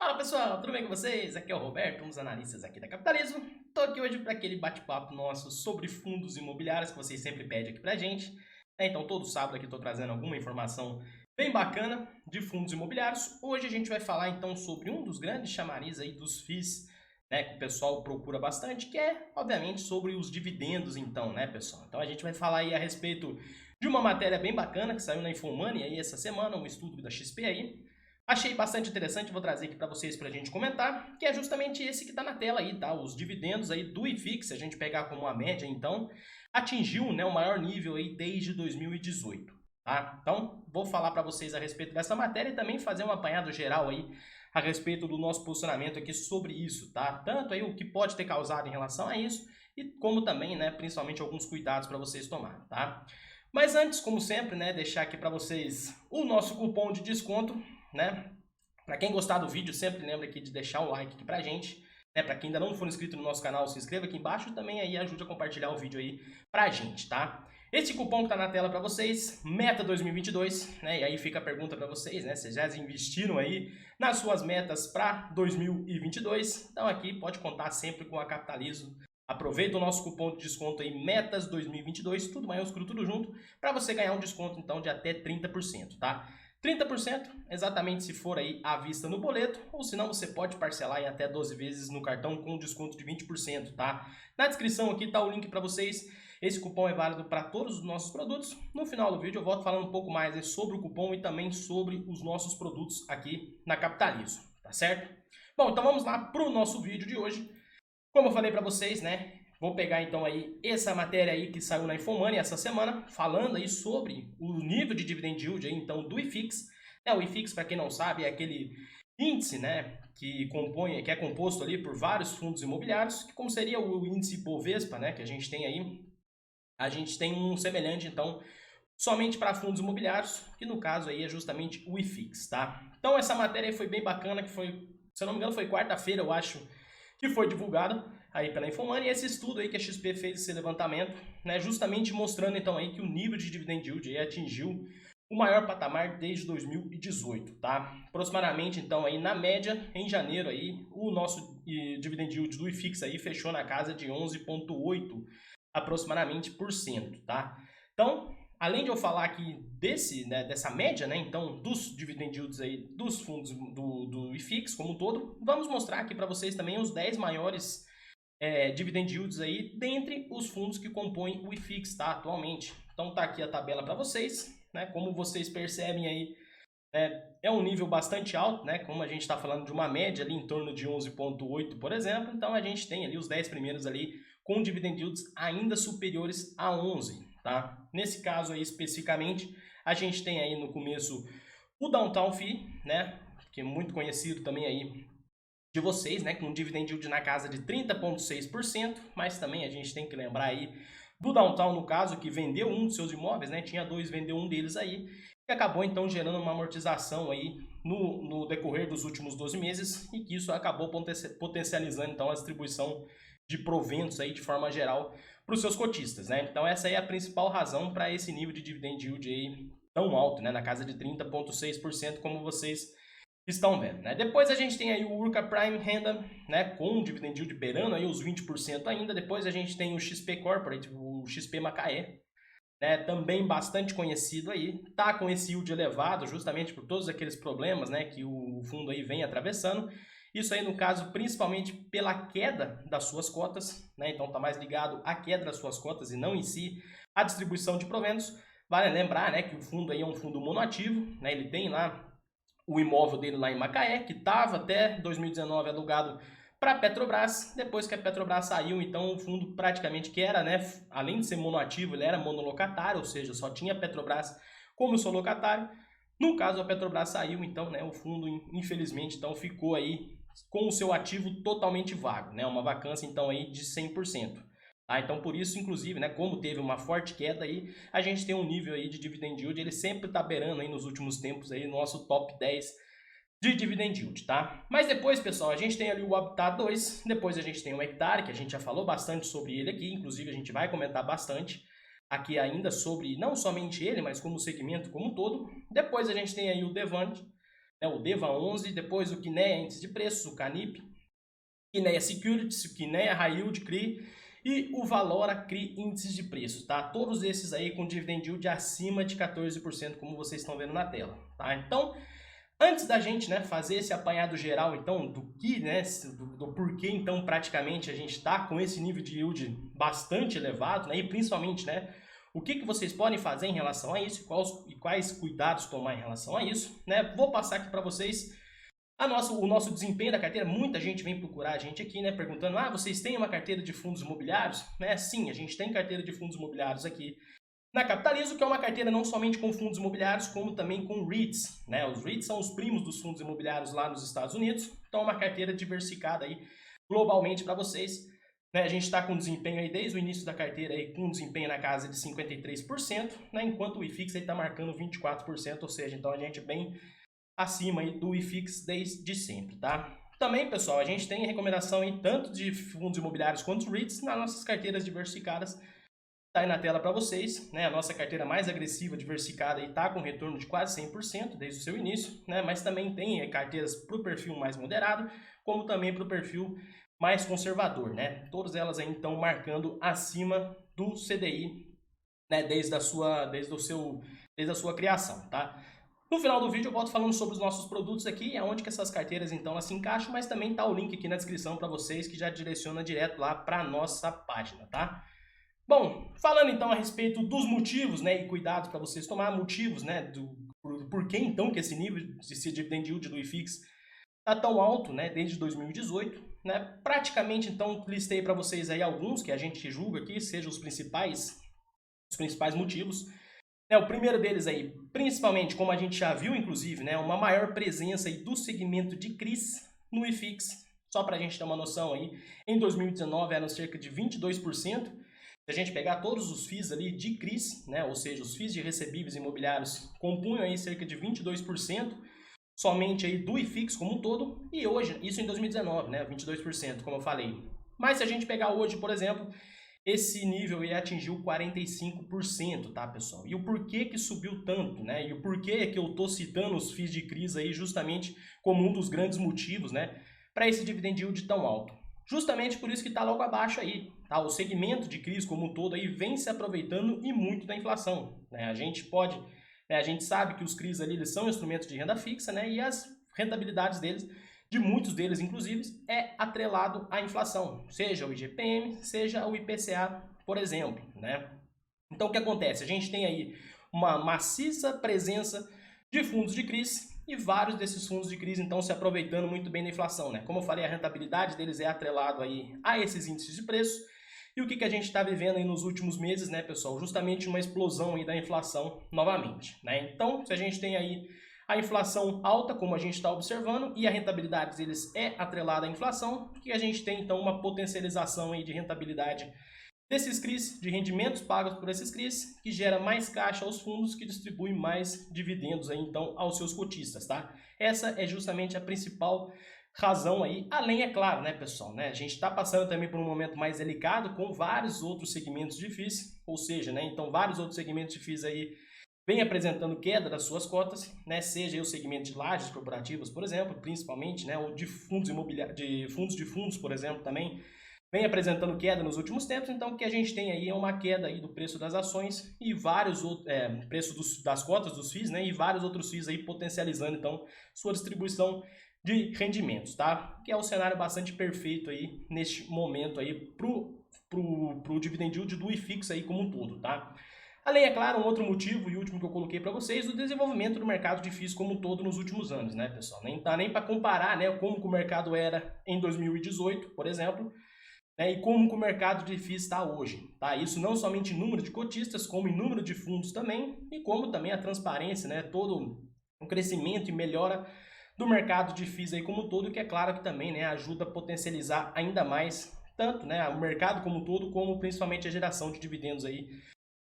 Fala pessoal, tudo bem com vocês? Aqui é o Roberto, um dos analistas aqui da Capitalismo. Estou aqui hoje para aquele bate-papo nosso sobre fundos imobiliários que vocês sempre pedem aqui pra gente. Então todo sábado aqui estou trazendo alguma informação bem bacana de fundos imobiliários. Hoje a gente vai falar então sobre um dos grandes chamariz aí dos FIIs, né, que o pessoal procura bastante, que é obviamente sobre os dividendos então, né pessoal? Então a gente vai falar aí a respeito de uma matéria bem bacana que saiu na Infomoney aí essa semana, um estudo da XP aí. Achei bastante interessante, vou trazer aqui para vocês para a gente comentar, que é justamente esse que está na tela aí, tá? Os dividendos aí do IFIX, se a gente pegar como uma média, então, atingiu, né, o maior nível aí desde 2018, tá? Então, vou falar para vocês a respeito dessa matéria e também fazer um apanhado geral aí a respeito do nosso posicionamento aqui sobre isso, tá? Tanto aí o que pode ter causado em relação a isso e como também, né, principalmente alguns cuidados para vocês tomarem, tá? Mas antes, como sempre, né, deixar aqui para vocês o nosso cupom de desconto, né? Para quem gostar do vídeo, sempre lembra aqui de deixar um like aqui pra gente. Né? Para quem ainda não for inscrito no nosso canal, se inscreva aqui embaixo e também aí ajude a compartilhar o vídeo aí pra gente, tá? Esse cupom que tá na tela para vocês, Meta 2022, né? E aí fica a pergunta para vocês, né? Vocês já investiram aí nas suas metas para 2022? Então aqui pode contar sempre com a Capitalismo. Aproveita o nosso cupom de desconto aí, Metas 2022, tudo maiúsculo, tudo junto, para você ganhar um desconto então de até 30%, tá? 30% exatamente se for aí à vista no boleto, ou se não você pode parcelar em até 12 vezes no cartão com desconto de 20%, tá? Na descrição aqui tá o link para vocês. Esse cupom é válido para todos os nossos produtos. No final do vídeo eu volto falando um pouco mais sobre o cupom e também sobre os nossos produtos aqui na Capitalismo, tá certo? Bom, então vamos lá para o nosso vídeo de hoje. Como eu falei para vocês, né? Vou pegar então aí essa matéria aí que saiu na Infomoney essa semana, falando aí sobre o nível de dividend yield aí, então do IFIX. O IFIX, para quem não sabe, é aquele índice, né, que é composto ali por vários fundos imobiliários, que como seria o índice Bovespa, né, que a gente tem aí, a gente tem um semelhante então somente para fundos imobiliários, que no caso aí é justamente o IFIX, tá? Então essa matéria aí foi bem bacana, que foi, se eu não me engano, foi quarta-feira, eu acho, que foi divulgado aí pela Infomoney, e esse estudo aí que a XP fez esse levantamento, né, justamente mostrando então aí que o nível de dividend yield aí atingiu o maior patamar desde 2018, tá? Aproximadamente então aí na média em janeiro aí o nosso dividend yield do IFIX aí fechou na casa de 11,8 aproximadamente por cento, tá? Então, além de eu falar aqui dessa média, né, então, dos dividend yields aí dos fundos do IFIX como um todo, vamos mostrar aqui para vocês também os 10 maiores dividend yields aí dentre os fundos que compõem o IFIX, tá, atualmente. Então tá aqui a tabela para vocês, né, como vocês percebem aí, é um nível bastante alto, né, como a gente está falando de uma média ali em torno de 11,8, por exemplo, então a gente tem ali os 10 primeiros ali com dividend yields ainda superiores a 11, tá? Nesse caso aí especificamente, a gente tem aí no começo o Downtown Fee, né, que é muito conhecido também aí de vocês, né, com um dividend yield na casa de 30,6%, mas também a gente tem que lembrar aí do Downtown, no caso, que vendeu um dos seus imóveis, né, tinha dois, vendeu um deles aí, e acabou então gerando uma amortização aí no decorrer dos últimos 12 meses, e que isso acabou potencializando então a distribuição de proventos aí de forma geral para os seus cotistas, né? Então essa aí é a principal razão para esse nível de dividend yield aí tão alto, né, na casa de 30,6%, como vocês estão vendo, né? Depois a gente tem aí o Urca Prime Renda, né, com dividend yield beirando aí os 20% ainda. Depois a gente tem o XP Corporate, o XP Macaé, né, também bastante conhecido aí, tá com esse yield elevado justamente por todos aqueles problemas, né, que o fundo aí vem atravessando. Isso aí no caso principalmente pela queda das suas cotas, né? Então tá mais ligado à queda das suas cotas e não em si a distribuição de proventos. Vale lembrar, né, que o fundo aí é um fundo monoativo, né? Ele tem lá o imóvel dele lá em Macaé, que estava até 2019 alugado para a Petrobras. Depois que a Petrobras saiu, então o fundo praticamente que era, né, além de ser monoativo, ele era monolocatário, ou seja, só tinha a Petrobras como seu locatário. No caso, a Petrobras saiu, então, né, o fundo, infelizmente, então ficou aí com o seu ativo totalmente vago, né, uma vacância, então, aí de 100%. Ah, então, por isso, inclusive, né, como teve uma forte queda aí, a gente tem um nível aí de dividend yield, ele sempre está beirando aí nos últimos tempos aí nosso top 10 de dividend yield, tá? Mas depois, pessoal, a gente tem ali o Habitat 2, depois a gente tem o Hectare, que a gente já falou bastante sobre ele aqui, inclusive a gente vai comentar bastante aqui ainda sobre não somente ele, mas como segmento como um todo. Depois a gente tem aí o Devant, né, o DEVA11, depois o QNEA Índice de Preços, o CANIP, QNEA Securities, o QNEA High Yield CRI e o Valora CRI Índices de Preços, tá? Todos esses aí com dividend yield acima de 14%, como vocês estão vendo na tela, tá? Então, antes da gente, né, fazer esse apanhado geral, então, do que, né, do porquê, então, praticamente a gente está com esse nível de yield bastante elevado, né, e principalmente, né, o que vocês podem fazer em relação a isso e quais cuidados tomar em relação a isso, né, vou passar aqui para vocês o nosso desempenho da carteira. Muita gente vem procurar a gente aqui, né, perguntando, vocês têm uma carteira de fundos imobiliários? Né, sim, a gente tem carteira de fundos imobiliários aqui na Capitalizo, que é uma carteira não somente com fundos imobiliários, como também com REITs, né? Os REITs são os primos dos fundos imobiliários lá nos Estados Unidos, então é uma carteira diversificada aí globalmente para vocês. Né? A gente está com desempenho aí desde o início da carteira aí, com desempenho na casa de 53%, né? Enquanto o IFIX está marcando 24%, ou seja, então a gente bem acima aí do IFIX desde sempre, tá? Também, pessoal, a gente tem recomendação aí tanto de fundos imobiliários quanto REITs nas nossas carteiras diversificadas. Tá aí na tela para vocês, né? A nossa carteira mais agressiva, diversificada, está com retorno de quase 100% desde o seu início, né? Mas também tem carteiras para o perfil mais moderado, como também para o perfil mais conservador, né? Todas elas aí estão marcando acima do CDI, né? Desde a sua criação, tá? No final do vídeo eu volto falando sobre os nossos produtos aqui, aonde que essas carteiras então elas se encaixam, mas também tá o link aqui na descrição para vocês que já direciona direto lá para nossa página, tá? Bom, falando então a respeito dos motivos, né, e cuidados para vocês tomar, motivos, né, por que então que esse nível de dividend yield do IFIX está tão alto, né, desde 2018, né? Praticamente então listei para vocês aí alguns que a gente julga aqui sejam os principais motivos. O primeiro deles aí, principalmente, como a gente já viu, inclusive, né, uma maior presença aí do segmento de CRIs no IFIX. Só para a gente ter uma noção aí, em 2019 eram cerca de 22%. Se a gente pegar todos os FIIs ali de CRIs, né, ou seja, os FIIs de recebíveis imobiliários, compunham aí cerca de 22% somente aí do IFIX como um todo. E hoje, isso em 2019, né, 22%, como eu falei. Mas se a gente pegar hoje, por exemplo, esse nível atingiu 45%, tá, pessoal? E o porquê que subiu tanto, né? E o porquê que eu tô citando os FIIs de CRIs aí justamente como um dos grandes motivos, né, para esse dividend yield tão alto. Justamente por isso que está logo abaixo aí, tá? O segmento de CRIs como um todo aí vem se aproveitando e muito da inflação, né? A gente sabe que os CRIs ali eles são instrumentos de renda fixa, né? E as rentabilidades deles, de muitos deles, inclusive, é atrelado à inflação, seja o IGPM, seja o IPCA, por exemplo, né? Então, o que acontece? A gente tem aí uma maciça presença de fundos de CRIs e vários desses fundos de CRIs, então, se aproveitando muito bem da inflação, né? Como eu falei, a rentabilidade deles é atrelado aí a esses índices de preço. E o que a gente está vivendo aí nos últimos meses, né, pessoal? Justamente uma explosão aí da inflação novamente, né? Então, se a gente tem aí a inflação alta, como a gente está observando, e a rentabilidade deles é atrelada à inflação, que a gente tem então uma potencialização aí de rentabilidade desses CRIs, de rendimentos pagos por esses CRIs, que gera mais caixa aos fundos, que distribui mais dividendos aí então aos seus cotistas, tá? Essa é justamente a principal razão aí, além, é claro, né, pessoal, né? A gente está passando também por um momento mais delicado com vários outros segmentos de FIIs, ou seja, né, então vários outros segmentos de FIIs aí vem apresentando queda das suas cotas, né, seja o segmento de lajes corporativas, por exemplo, principalmente, né, ou de fundos imobiliários, por exemplo, também vem apresentando queda nos últimos tempos. Então, o que a gente tem aí é uma queda aí do preço das ações e vários outros preços das cotas dos FIIs, né, e vários outros FIIs aí potencializando então sua distribuição de rendimentos, tá? Que é um cenário bastante perfeito aí neste momento aí pro dividend yield do IFIX aí como um todo, tá? Além, é claro, um outro motivo e último que eu coloquei para vocês, o desenvolvimento do mercado de FIIs como um todo nos últimos anos, né, pessoal? Nem tá nem para comparar, né, como que o mercado era em 2018, por exemplo, né, e como que o mercado de FIIs está hoje, tá? Isso não somente em número de cotistas, como em número de fundos também, e como também a transparência, né, todo o crescimento e melhora do mercado de FIIs aí como um todo, que é claro que também, né, ajuda a potencializar ainda mais tanto, né, o mercado como um todo, como principalmente a geração de dividendos aí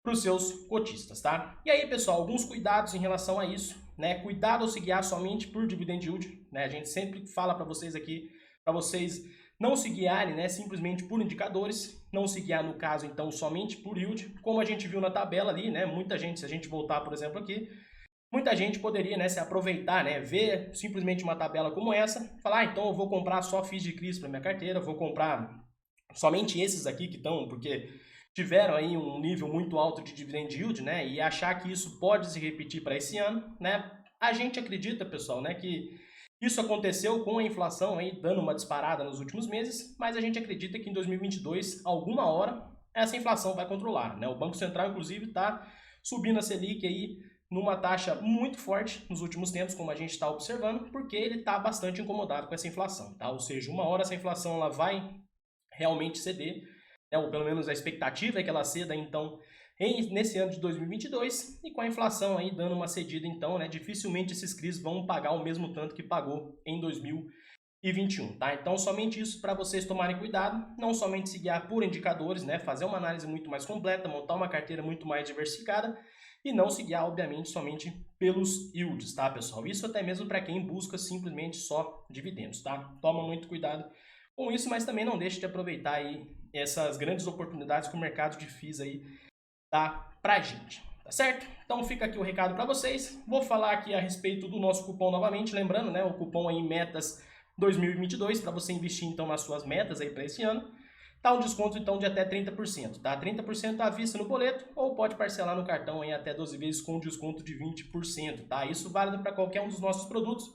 para os seus cotistas, tá? E aí, pessoal, alguns cuidados em relação a isso, né? Cuidado ao se guiar somente por dividend yield, né? A gente sempre fala para vocês aqui, para vocês não se guiarem, né, simplesmente por indicadores, não se guiar no caso então somente por yield, como a gente viu na tabela ali, né? Muita gente, se a gente voltar, por exemplo, aqui, muita gente poderia, né, se aproveitar, né, ver simplesmente uma tabela como essa, falar, então eu vou comprar só FIIs de CRIs para minha carteira, vou comprar somente esses aqui que estão, porque tiveram aí um nível muito alto de dividend yield, né, e achar que isso pode se repetir para esse ano, né. A gente acredita, pessoal, né, que isso aconteceu com a inflação aí dando uma disparada nos últimos meses, mas a gente acredita que em 2022, alguma hora, essa inflação vai controlar, né? O Banco Central, inclusive, está subindo a Selic aí numa taxa muito forte nos últimos tempos, como a gente está observando, porque ele está bastante incomodado com essa inflação, tá? Ou seja, uma hora essa inflação ela vai realmente ceder, né? Ou pelo menos a expectativa é que ela ceda, então, nesse ano de 2022, e com a inflação aí dando uma cedida, então, né, dificilmente esses CRIs vão pagar o mesmo tanto que pagou em 2021, tá? Então, somente isso para vocês tomarem cuidado, não somente se guiar por indicadores, né, fazer uma análise muito mais completa, montar uma carteira muito mais diversificada e não se guiar, obviamente, somente pelos yields, tá, pessoal? Isso até mesmo para quem busca simplesmente só dividendos, tá? Toma muito cuidado com isso, mas também não deixe de aproveitar aí essas grandes oportunidades que o mercado de FIIs aí dá pra gente, tá certo? Então fica aqui o recado para vocês. Vou falar aqui a respeito do nosso cupom novamente, lembrando, né, o cupom aí METAS 2022 para você investir então nas suas metas aí para esse ano. Tá um desconto então de até 30%, tá? 30% à vista no boleto ou pode parcelar no cartão aí até 12 vezes com desconto de 20%, tá? Isso válido para qualquer um dos nossos produtos.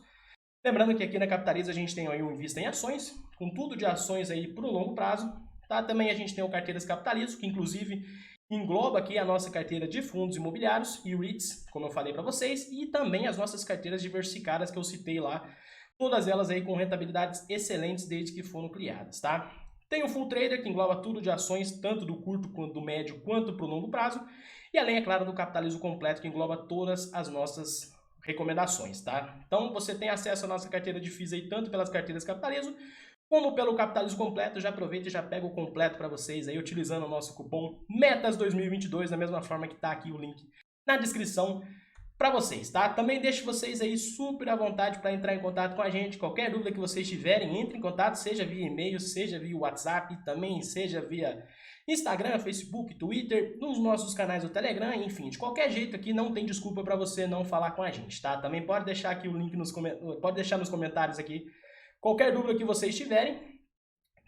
Lembrando que aqui na Capitaliza a gente tem aí o Invista em Ações, com tudo de ações aí para o longo prazo, tá? Também a gente tem o Carteiras Capitalizo, que inclusive engloba aqui a nossa carteira de fundos imobiliários e REITs, como eu falei para vocês, e também as nossas carteiras diversificadas que eu citei lá, todas elas aí com rentabilidades excelentes desde que foram criadas, tá? Tem o Full Trader, que engloba tudo de ações, tanto do curto quanto do médio, quanto para o longo prazo, e além, é claro, do Capitalizo Completo, que engloba todas as nossas recomendações, tá? Então você tem acesso à nossa carteira de FIIs aí, tanto pelas carteiras Capitalizo, como pelo Capitalismo Completo. Já aproveita e já pega o completo para vocês aí, utilizando o nosso cupom METAS2022, da mesma forma que está aqui o link na descrição para vocês, tá? Também deixo vocês aí super à vontade para entrar em contato com a gente. Qualquer dúvida que vocês tiverem, entre em contato, seja via e-mail, seja via WhatsApp, também seja via Instagram, Facebook, Twitter, nos nossos canais do Telegram, enfim, de qualquer jeito aqui não tem desculpa para você não falar com a gente, tá? Também pode deixar aqui o link pode deixar nos comentários aqui qualquer dúvida que vocês tiverem,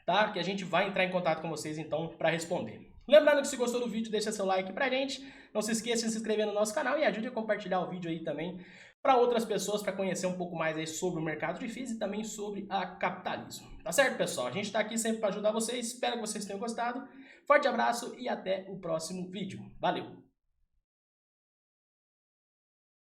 tá? Que a gente vai entrar em contato com vocês, então, para responder. Lembrando que se gostou do vídeo, deixa seu like pra gente. Não se esqueça de se inscrever no nosso canal e ajude a compartilhar o vídeo aí também para outras pessoas, para conhecer um pouco mais aí sobre o mercado de FIIs e também sobre a capitalismo. Tá certo, pessoal? A gente tá aqui sempre para ajudar vocês. Espero que vocês tenham gostado. Forte abraço e até o próximo vídeo. Valeu!